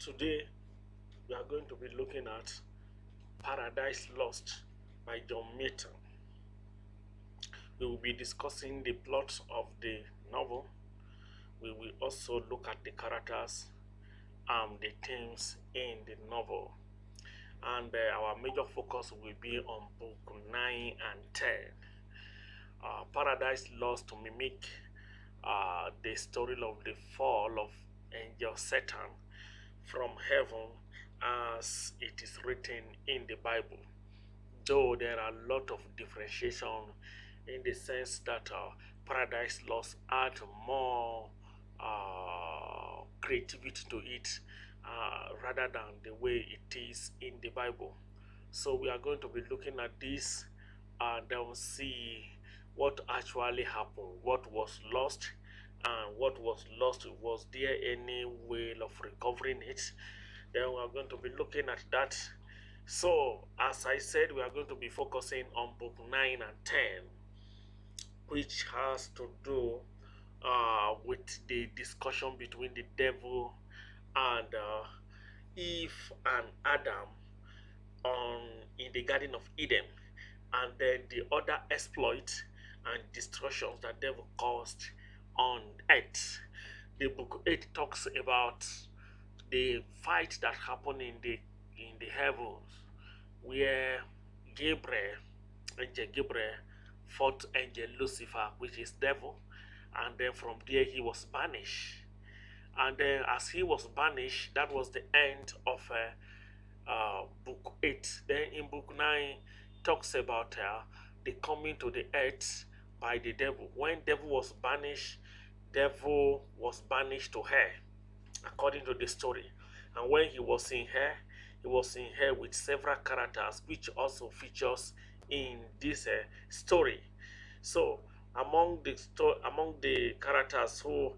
Today we are going to be looking at Paradise Lost by John Milton. We will be discussing the plot of the novel. We will also look at the characters and the themes in the novel. And our major focus will be on book 9 and 10. Paradise Lost to mimic the story of the fall of angel Satan from heaven as it is written in the Bible. Though there are a lot of differentiation in the sense that Paradise Lost add more creativity to it rather than the way it is in the Bible. So we are going to be looking at this and then see what actually happened, what was lost, and what was lost. Was there any way of recovering it? Then we are going to be looking at that. So, as I said, we are going to be focusing on book 9 and 10, which has to do with the discussion between the devil and Eve and Adam on in the Garden of Eden, and then the other exploits and destructions that devil caused on earth. The book 8 talks about the fight that happened in the heavens, where Gabriel, angel Gabriel, fought angel Lucifer, which is devil, and then from there he was banished. And then as he was banished, that was the end of book 8. Then in book 9 talks about the coming to the earth by the devil. When devil was banished to hell, according to the story. And when he was in hell with several characters, which also features in this story. So among the characters who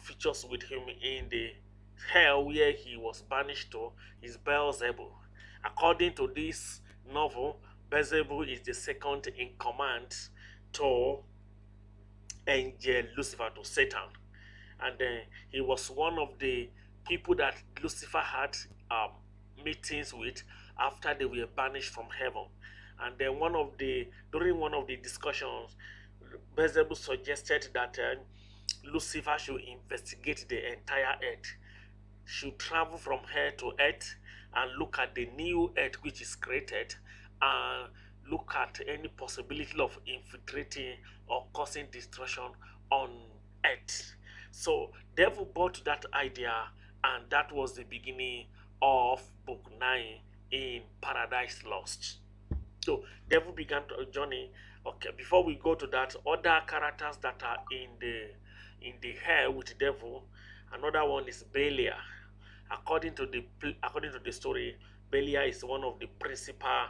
features with him in the hell where he was banished to is Beelzebub. According to this novel, Beelzebub is the second in command to angel Lucifer, to Satan. And then he was one of the people that Lucifer had meetings with after they were banished from heaven. And then during one of the discussions, Beelzebub suggested that Lucifer should investigate the entire earth, should travel from here to earth and look at the new earth which is created, and look at any possibility of infiltrating or causing destruction on earth. So devil bought that idea, and that was the beginning of book 9 in Paradise Lost. So devil began to journey. Okay, before we go to that, other characters that are in the hell with devil, another one is Belial. According to the story, Belial is one of the principal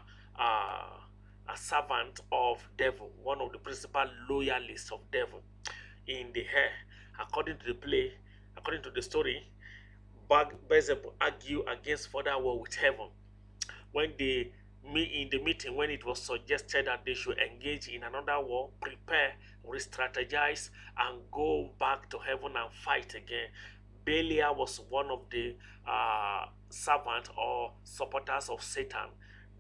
a servant of devil, one of the principal loyalists of devil in the hell. According to the story, Beelzebub argue against further war with heaven. When they meet in the meeting, when it was suggested that they should engage in another war, prepare, re-strategize, and go back to heaven and fight again, Belial was one of the servants or supporters of Satan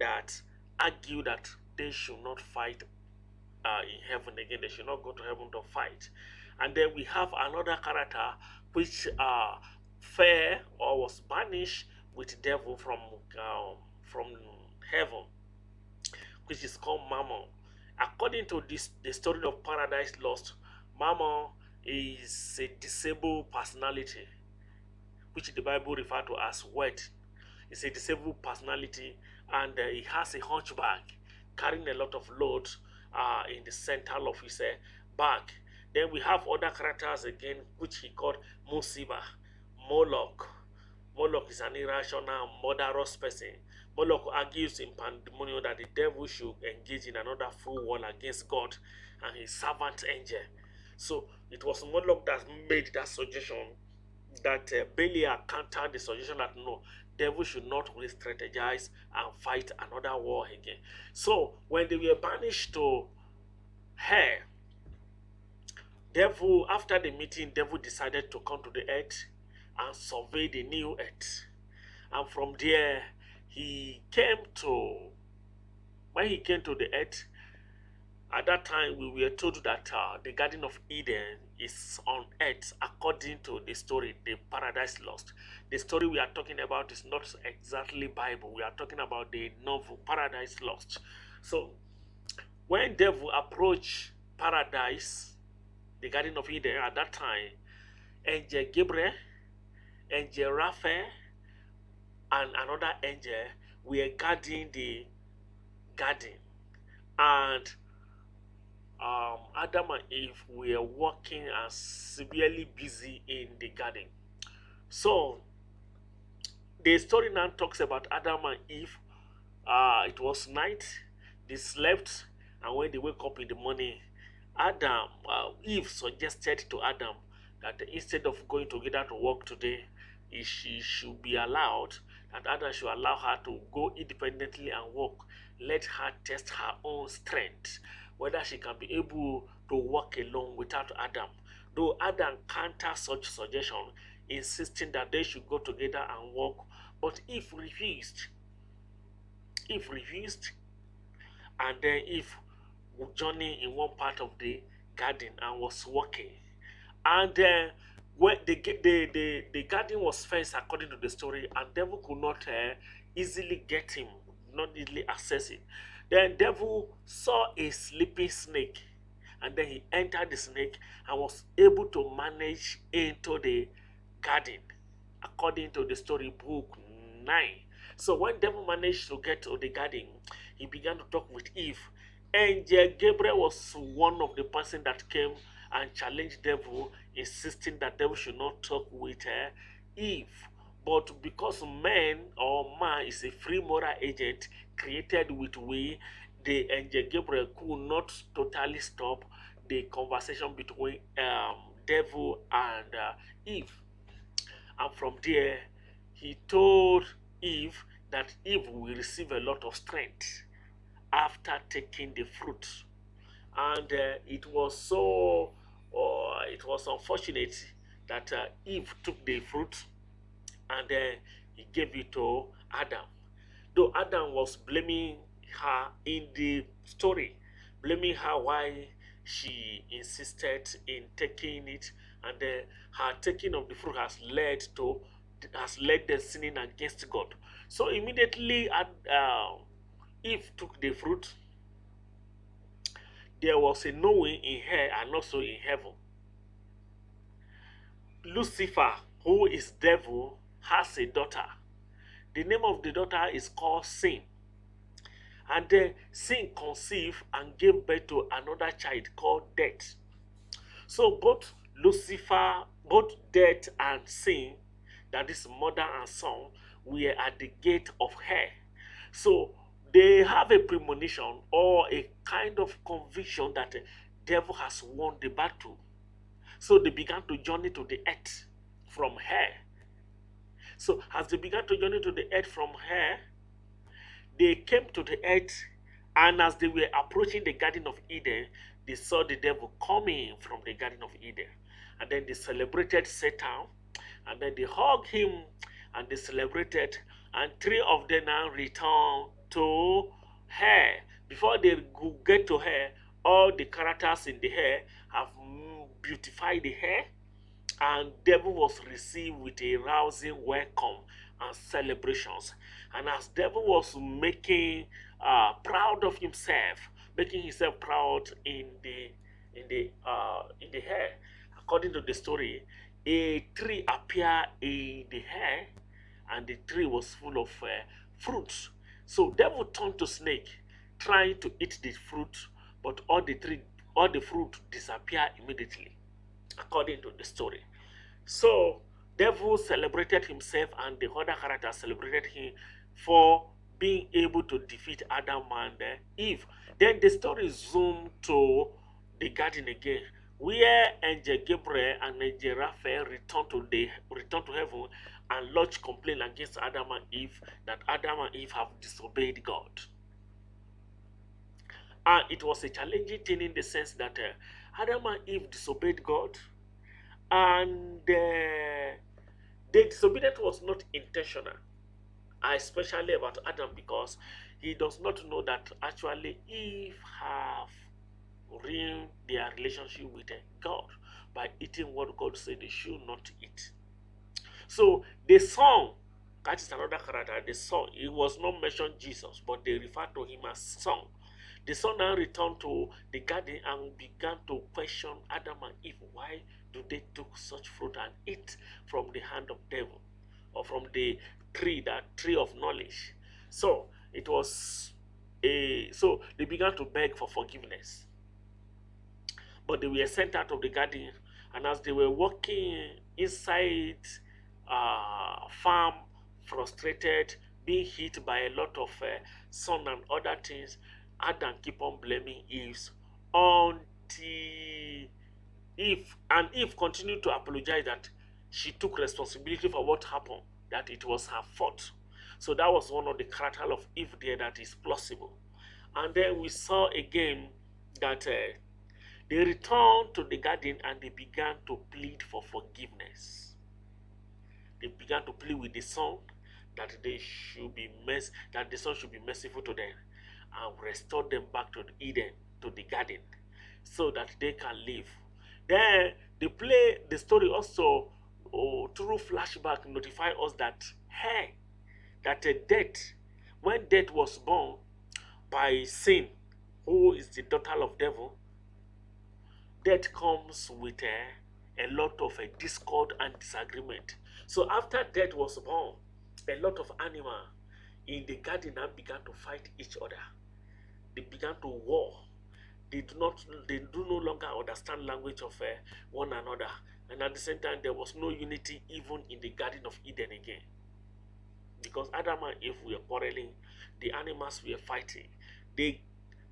that argued that they should not fight in heaven again. They should not go to heaven to fight. And then we have another character which fell or was banished with devil from heaven, which is called Mammon. According to the story of Paradise Lost, Mammon is a disabled personality, which the Bible refers to as wet. It's a disabled personality, and he has a hunchback carrying a lot of load in the center of his back. Then we have other characters again, which he called Musiba, Moloch. Moloch is an irrational, murderous person. Moloch argues in pandemonium that the devil should engage in another full war against God and his servant angel. So it was Moloch that made that suggestion, that Belial countered the suggestion that no, devil should not re-strategize and fight another war again. So when they were banished to hell, devil, after the meeting, devil decided to come to the earth and survey the new earth. And from there, he came to, when he came to the earth, at that time we were told that the Garden of Eden is on earth according to the story, the Paradise Lost. The story we are talking about is not exactly Bible. We are talking about the novel Paradise Lost. So when devil approached paradise, the Garden of Eden at that time, Angel Gabriel, Angel Raphael, and another angel were guarding the garden. And Adam and Eve were working and severely busy in the garden. So the story now talks about Adam and Eve. It was night, they slept, and when they wake up in the morning, Eve suggested to Adam that instead of going together to work today, she should be allowed, that Adam should allow her to go independently and work. Let her test her own strength, whether she can be able to work alone without Adam. Though Adam countered such suggestion, insisting that they should go together and work, but Eve refused. Eve refused, and then Eve journeyed in one part of the garden and was walking. And when the garden was fenced according to the story, and devil could not easily get him, not easily access it. Then devil saw a sleeping snake, and then he entered the snake and was able to manage into the garden according to the storybook 9. So when devil managed to get to the garden, he began to talk with Eve. Angel Gabriel was one of the person that came and challenged devil, insisting that devil should not talk with Eve. But because man or man is a free moral agent created with we, the angel Gabriel could not totally stop the conversation between devil and Eve. And from there, he told Eve that Eve will receive a lot of strength after taking the fruit. And it was unfortunate that Eve took the fruit, and he gave it to Adam. Though Adam was blaming her in the story, blaming her why she insisted in taking it, and her taking of the fruit has led them sinning against God. So immediately Eve took the fruit, there was a knowing in her and also in heaven. Lucifer, who is devil, has a daughter. The name of the daughter is called Sin. And then Sin conceived and gave birth to another child called Death. So both Lucifer, both Death and Sin, that is mother and son, were at the gate of hell. So they have a premonition or a kind of conviction that the devil has won the battle. So they began to journey to the earth from hell. So as they began to journey to the earth from hell, they came to the earth, and as they were approaching the Garden of Eden, they saw the devil coming from the Garden of Eden. And then they celebrated Satan, and then they hugged him, and they celebrated, and three of them now returned to hell. Before they could get to hell, all the characters in the hell have beautified the hell, and devil was received with a rousing welcome and celebrations. And as devil was making proud of himself, making himself proud in the hell, according to the story, a tree appeared in the hell, and the tree was full of fruits. So devil turned to snake, trying to eat the fruit, but all the fruit disappeared immediately, according to the story. So devil celebrated himself, and the other characters celebrated him for being able to defeat Adam and Eve. Then the story zoomed to the garden again, where Angel Gabriel and Angel Raphael returned to heaven and lodged complaint against Adam and Eve that Adam and Eve have disobeyed God. And it was a challenging thing in the sense that Adam and Eve disobeyed God, and The disobedience was not intentional, especially about Adam, because he does not know that actually Eve have ruined their relationship with God by eating what God said they should not eat. So the son, that is another character, the son, it was not mentioned Jesus, but they refer to him as son. The son now returned to the garden and began to question Adam and Eve. Why do they took such fruit and eat from the hand of devil, or from the tree, that tree of knowledge? So it was so they began to beg for forgiveness. But they were sent out of the garden, and as they were walking inside farm, frustrated, being hit by a lot of sun and other things, Adam keep on blaming Eve until Eve continued to apologize that she took responsibility for what happened, that it was her fault. So that was one of the character of Eve there that is plausible. And then we saw again that they returned to the garden and they began to plead for forgiveness. They began to plead with the son that they should be that the son should be merciful to them and restore them back to Eden, to the garden, so that they can live. Then the story also, through flashback, notify us that hey, that death, when death was born by sin, who is the daughter of devil, death comes with a lot of discord and disagreement. So after death was born, a lot of animals in the garden now began to fight each other. They began to war. They do no longer understand language of one another. And at the same time, there was no unity even in the Garden of Eden again. Because Adam and Eve were quarreling, the animals were fighting. The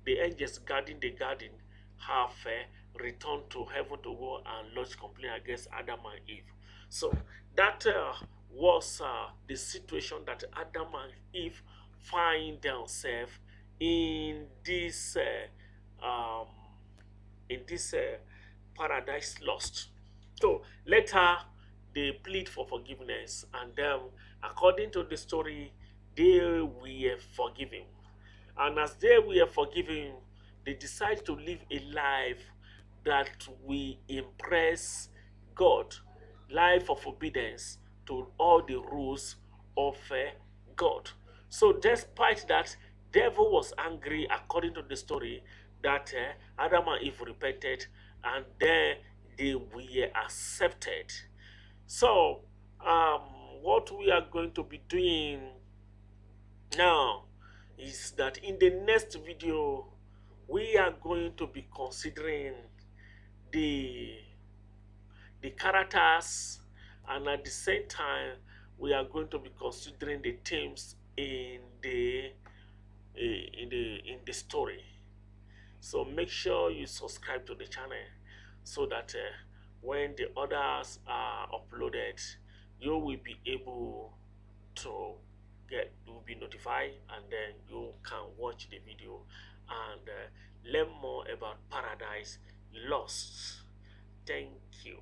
angels guarding the garden have returned to heaven to go and lodge complaint against Adam and Eve. So that was the situation that Adam and Eve find themselves in this um, paradise lost. So later they plead for forgiveness, and according to the story, they were forgiven. And as they were forgiven, they decide to live a life that will impress God, life of obedience to all the rules of God. So despite that, devil was angry, according to the story, that Adam and Eve repented, and then they were accepted. So um, what we are going to be doing now is that in the next video we are going to be considering the characters, and at the same time we are going to be considering the themes in the story. So make sure you subscribe to the channel so that when the others are uploaded, you will be able to you will be notified, and then you can watch the video and learn more about Paradise Lost. Thank you.